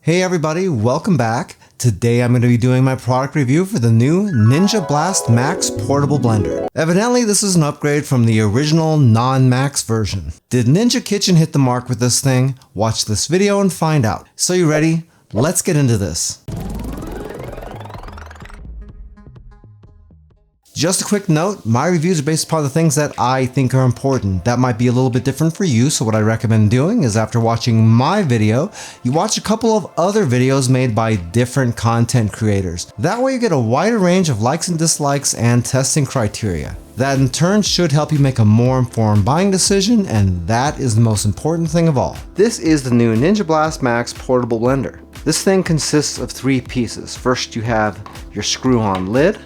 Hey everybody, welcome back. Today I'm going to be doing my product review for the new Ninja Blast Max portable blender. Evidently this is an upgrade from the original non-Max version. Did Ninja Kitchen hit the mark with this thing? Watch this video and find out. So you ready? Let's get into this. Just a quick note, my reviews are based upon the things that I think are important. That might be a little bit different for you, so what I recommend doing is after watching my video, you watch a couple of other videos made by different content creators. That way you get a wider range of likes and dislikes and testing criteria. That in turn should help you make a more informed buying decision, and that is the most important thing of all. This is the new Ninja Blast Max portable blender. This thing consists of three pieces. First you have your screw-on lid,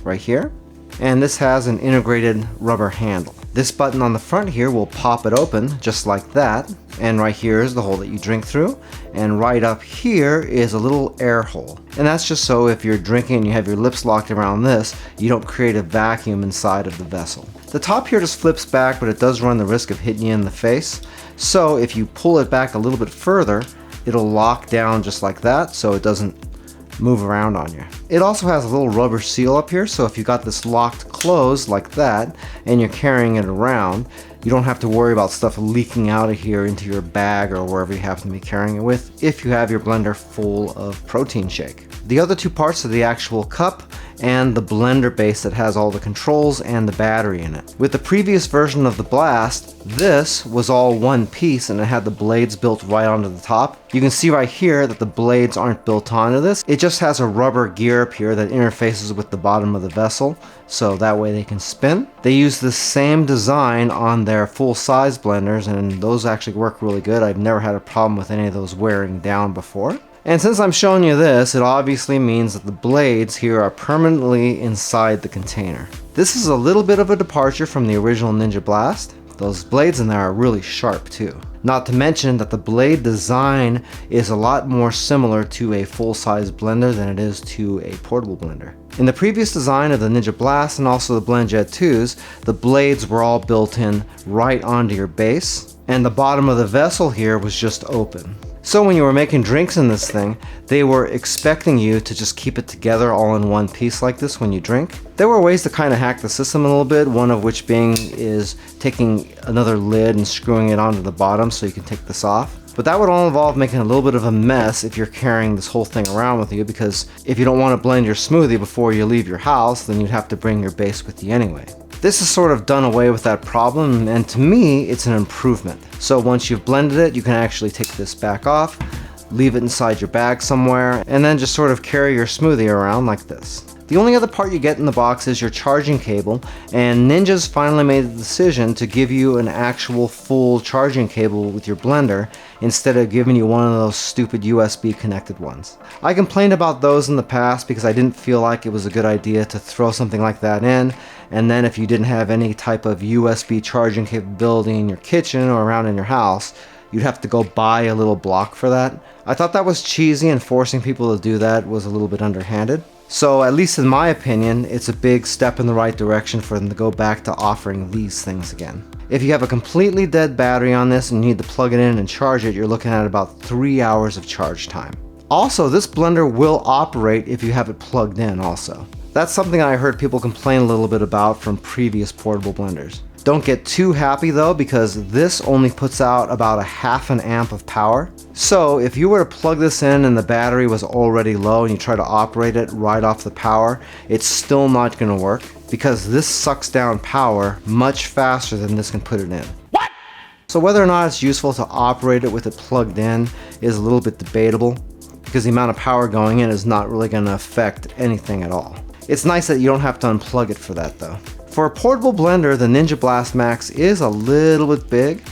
right here, and this has an integrated rubber handle. This button on the front here will pop it open just like that, and right here is the hole that you drink through, and right up here is a little air hole, and that's just so if you're drinking and you have your lips locked around this, you don't create a vacuum inside of the vessel. The top here just flips back, but it does run the risk of hitting you in the face, so if you pull it back a little bit further, it'll lock down just like that so it doesn't move around on you. It also has a little rubber seal up here, so if you got this locked closed like that and you're carrying it around, you don't have to worry about stuff leaking out of here into your bag or wherever you happen to be carrying it with if you have your blender full of protein shake. The other two parts are the actual cup and the blender base that has all the controls and the battery in it. With the previous version of the Blast, this was all one piece and it had the blades built right onto the top. You can see right here that the blades aren't built onto this. It just has a rubber gear up here that interfaces with the bottom of the vessel, so that way they can spin. They use the same design on their full-size blenders, and those actually work really good. I've never had a problem with any of those wearing down before. And since I'm showing you this, it obviously means that the blades here are permanently inside the container. This is a little bit of a departure from the original Ninja Blast. Those blades in there are really sharp too. Not to mention that the blade design is a lot more similar to a full-size blender than it is to a portable blender. In the previous design of the Ninja Blast and also the BlendJet 2s, the blades were all built in right onto your base, and the bottom of the vessel here was just open. So when you were making drinks in this thing, they were expecting you to just keep it together all in one piece like this when you drink. There were ways to kind of hack the system a little bit, one of which being is taking another lid and screwing it onto the bottom so you can take this off. But that would all involve making a little bit of a mess if you're carrying this whole thing around with you, because if you don't want to blend your smoothie before you leave your house, then you'd have to bring your base with you anyway. This has sort of done away with that problem, and to me, it's an improvement. So once you've blended it, you can actually take this back off, leave it inside your bag somewhere, and then just sort of carry your smoothie around like this. The only other part you get in the box is your charging cable, and Ninja's finally made the decision to give you an actual full charging cable with your blender instead of giving you one of those stupid USB connected ones. I complained about those in the past because I didn't feel like it was a good idea to throw something like that in, and then if you didn't have any type of USB charging capability in your kitchen or around in your house, you'd have to go buy a little block for that. I thought that was cheesy, and forcing people to do that was a little bit underhanded. So at least in my opinion, it's a big step in the right direction for them to go back to offering these things again. If you have a completely dead battery on this and you need to plug it in and charge it, you're looking at about 3 hours of charge time. Also, this blender will operate if you have it plugged in also. That's something I heard people complain a little bit about from previous portable blenders. Don't get too happy though, because this only puts out about a half an amp of power. So if you were to plug this in and the battery was already low and you try to operate it right off the power, it's still not going to work, because this sucks down power much faster than this can put it in. What? So whether or not it's useful to operate it with it plugged in is a little bit debatable, because the amount of power going in is not really going to affect anything at all. It's nice that you don't have to unplug it for that though. For a portable blender, the Ninja Blast Max is a little bit big.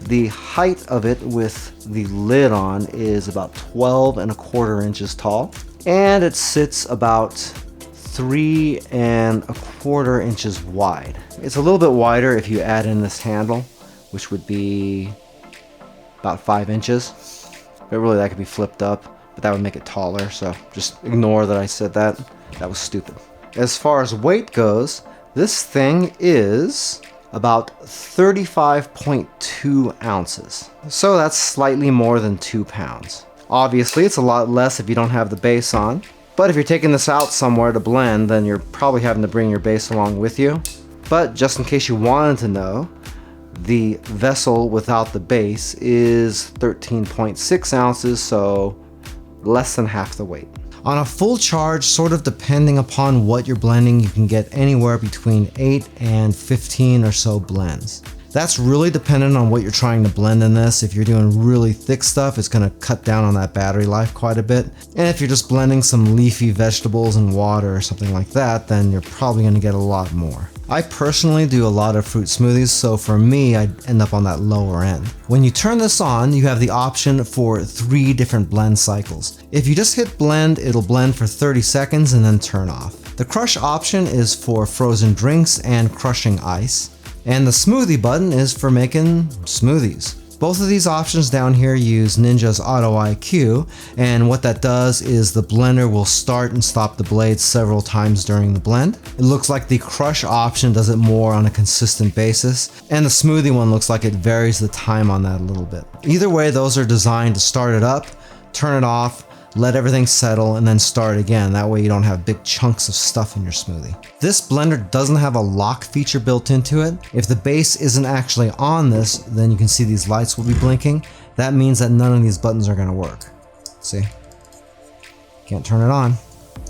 The height of it with the lid on is about 12¼ inches tall, and it sits about 3¼ inches wide. It's a little bit wider if you add in this handle, which would be about 5 inches. But really that could be flipped up, but that would make it taller, so just ignore that I said that. That was stupid. As far as weight goes, this thing is about 35.2 ounces. So that's slightly more than 2 pounds. Obviously, it's a lot less if you don't have the base on, but if you're taking this out somewhere to blend, then you're probably having to bring your base along with you. But just in case you wanted to know, the vessel without the base is 13.6 ounces, so less than half the weight. On a full charge, sort of depending upon what you're blending, you can get anywhere between 8 and 15 or so blends. That's really dependent on what you're trying to blend in this. If you're doing really thick stuff, it's going to cut down on that battery life quite a bit. And if you're just blending some leafy vegetables and water or something like that, then you're probably going to get a lot more. I personally do a lot of fruit smoothies, so for me, I'd end up on that lower end. When you turn this on, you have the option for 3 different blend cycles. If you just hit blend, it'll blend for 30 seconds and then turn off. The crush option is for frozen drinks and crushing ice. And the smoothie button is for making smoothies. Both of these options down here use Ninja's Auto IQ, and what that does is the blender will start and stop the blades several times during the blend. It looks like the crush option does it more on a consistent basis, and the smoothie one looks like it varies the time on that a little bit. Either way, those are designed to start it up, turn it off, let everything settle, and then start again. That way you don't have big chunks of stuff in your smoothie. This blender doesn't have a lock feature built into it. If the base isn't actually on this, then you can see these lights will be blinking. That means that none of these buttons are gonna work. See? Can't turn it on.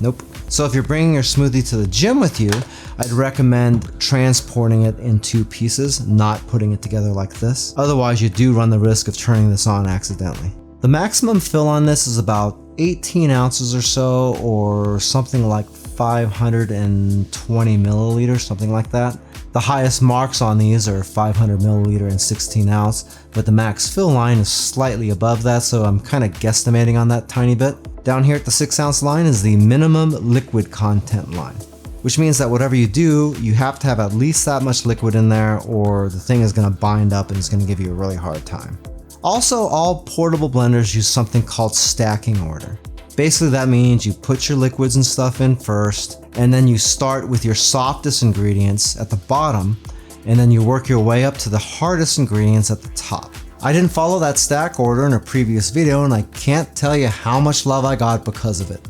Nope. So if you're bringing your smoothie to the gym with you, I'd recommend transporting it in 2 pieces, not putting it together like this. Otherwise, you do run the risk of turning this on accidentally. The maximum fill on this is about 18 ounces or so, or something like 520 milliliters, something like that. The highest marks on these are 500 milliliter and 16 ounce, but the max fill line is slightly above that, so I'm kind of guesstimating on that tiny bit. Down here at the 6 ounce line is the minimum liquid content line, which means that whatever you do, you have to have at least that much liquid in there, or the thing is going to bind up and it's going to give you a really hard time. Also, all portable blenders use something called stacking order. Basically, that means you put your liquids and stuff in first, and then you start with your softest ingredients at the bottom, and then you work your way up to the hardest ingredients at the top. I didn't follow that stack order in a previous video, and I can't tell you how much love I got because of it.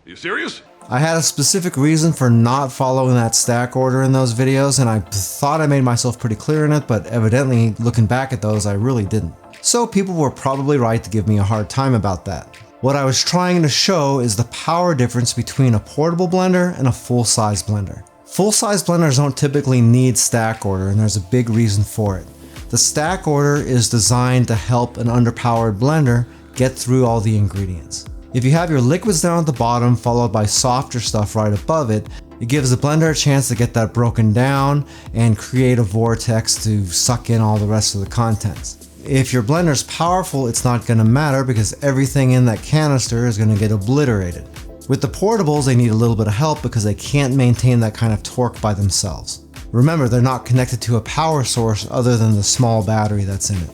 You serious? I had a specific reason for not following that stack order in those videos, and I thought I made myself pretty clear in it, but evidently, looking back at those, I really didn't. So people were probably right to give me a hard time about that. What I was trying to show is the power difference between a portable blender and a full-size blender. Full-size blenders don't typically need stack order, and there's a big reason for it. The stack order is designed to help an underpowered blender get through all the ingredients. If you have your liquids down at the bottom followed by softer stuff right above it, it gives the blender a chance to get that broken down and create a vortex to suck in all the rest of the contents. If your blender's powerful, it's not going to matter because everything in that canister is going to get obliterated. With the portables, they need a little bit of help because they can't maintain that kind of torque by themselves. Remember, they're not connected to a power source other than the small battery that's in it.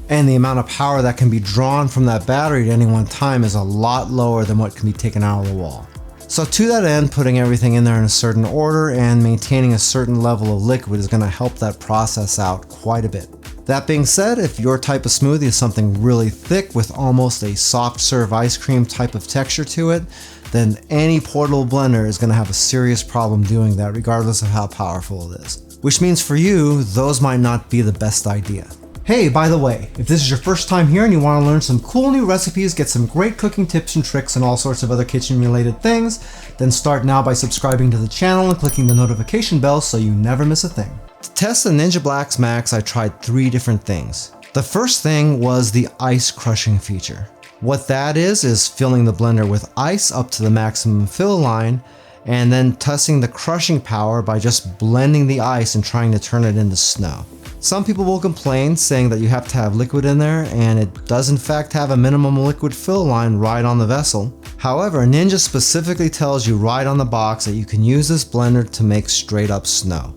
And the amount of power that can be drawn from that battery at any one time is a lot lower than what can be taken out of the wall. So to that end, putting everything in there in a certain order and maintaining a certain level of liquid is going to help that process out quite a bit. That being said, if your type of smoothie is something really thick with almost a soft serve ice cream type of texture to it, then any portable blender is going to have a serious problem doing that regardless of how powerful it is. Which means for you, those might not be the best idea. Hey, by the way, if this is your first time here and you want to learn some cool new recipes, get some great cooking tips and tricks and all sorts of other kitchen related things, then start now by subscribing to the channel and clicking the notification bell so you never miss a thing. To test the Ninja Blacks Max, I tried 3 different things. The first thing was the ice crushing feature. What that is filling the blender with ice up to the maximum fill line and then testing the crushing power by just blending the ice and trying to turn it into snow. Some people will complain saying that you have to have liquid in there, and it does in fact have a minimum liquid fill line right on the vessel. However, Ninja specifically tells you right on the box that you can use this blender to make straight up snow.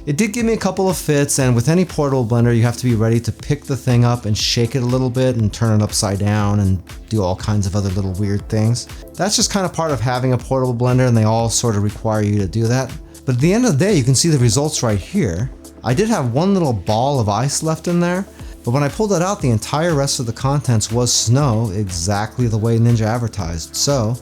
It did give me a couple of fits, and with any portable blender you have to be ready to pick the thing up and shake it a little bit and turn it upside down and do all kinds of other little weird things. That's just kind of part of having a portable blender, and they all sort of require you to do that. But at the end of the day, you can see the results right here. I did have one little ball of ice left in there, but when I pulled it out, the entire rest of the contents was snow, exactly the way Ninja advertised, so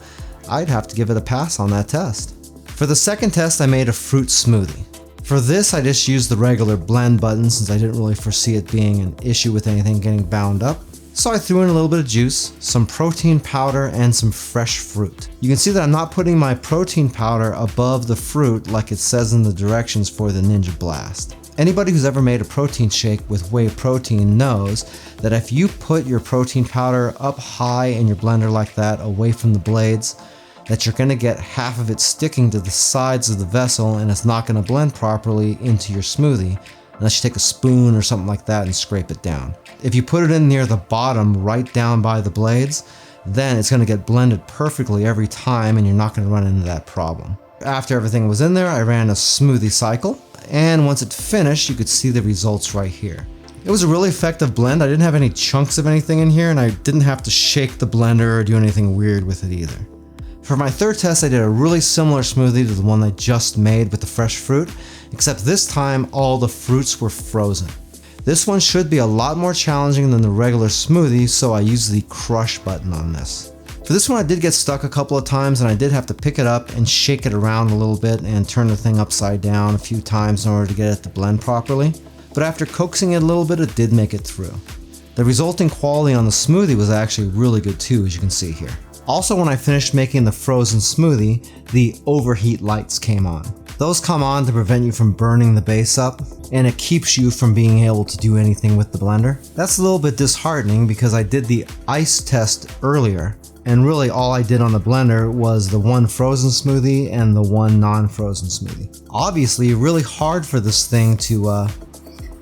I'd have to give it a pass on that test. For the second test, I made a fruit smoothie. For this, I just used the regular blend button since I didn't really foresee it being an issue with anything getting bound up. So I threw in a little bit of juice, some protein powder, and some fresh fruit. You can see that I'm not putting my protein powder above the fruit like it says in the directions for the Ninja Blast. Anybody who's ever made a protein shake with whey protein knows that if you put your protein powder up high in your blender like that, away from the blades, that you're going to get half of it sticking to the sides of the vessel, and it's not going to blend properly into your smoothie unless you take a spoon or something like that and scrape it down. If you put it in near the bottom, right down by the blades, then it's going to get blended perfectly every time and you're not going to run into that problem. After everything was in there, I ran a smoothie cycle, and once it finished, you could see the results right here. It was a really effective blend. I didn't have any chunks of anything in here, and I didn't have to shake the blender or do anything weird with it either. For my third test, I did a really similar smoothie to the one I just made with the fresh fruit, except this time all the fruits were frozen. This one should be a lot more challenging than the regular smoothie, so I used the crush button on this. For this one, I did get stuck a couple of times, and I did have to pick it up and shake it around a little bit and turn the thing upside down a few times in order to get it to blend properly. But after coaxing it a little bit, it did make it through. The resulting quality on the smoothie was actually really good too, as you can see here. Also, when I finished making the frozen smoothie, the overheat lights came on. Those come on to prevent you from burning the base up, and it keeps you from being able to do anything with the blender. That's a little bit disheartening because I did the ice test earlier, and really all I did on the blender was the one frozen smoothie and the one non-frozen smoothie. Obviously, really hard for this thing to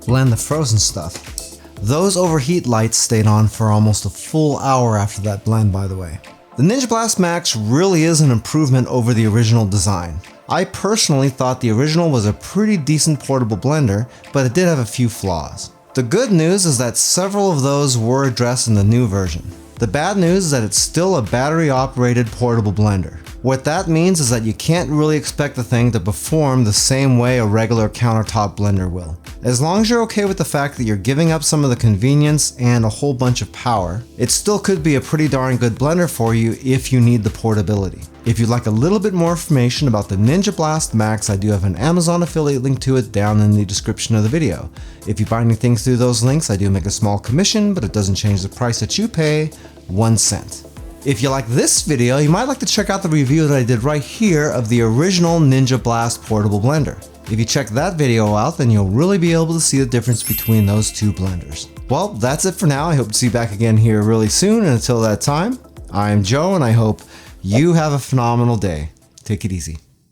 blend the frozen stuff. Those overheat lights stayed on for almost a full hour after that blend, by the way. The Ninja Blast Max really is an improvement over the original design. I personally thought the original was a pretty decent portable blender, but it did have a few flaws. The good news is that several of those were addressed in the new version. The bad news is that it's still a battery-operated portable blender. What that means is that you can't really expect the thing to perform the same way a regular countertop blender will. As long as you're okay with the fact that you're giving up some of the convenience and a whole bunch of power, it still could be a pretty darn good blender for you if you need the portability. If you'd like a little bit more information about the Ninja Blast Max, I do have an Amazon affiliate link to it down in the description of the video. If you buy anything through those links, I do make a small commission, but it doesn't change the price that you pay 1 cent. If you like this video, you might like to check out the review that I did right here of the original Ninja Blast portable blender. If you check that video out, then you'll really be able to see the difference between those two blenders. Well, that's it for now. I hope to see you back again here really soon, and until that time, I'm Joe, and I hope you have a phenomenal day. Take it easy.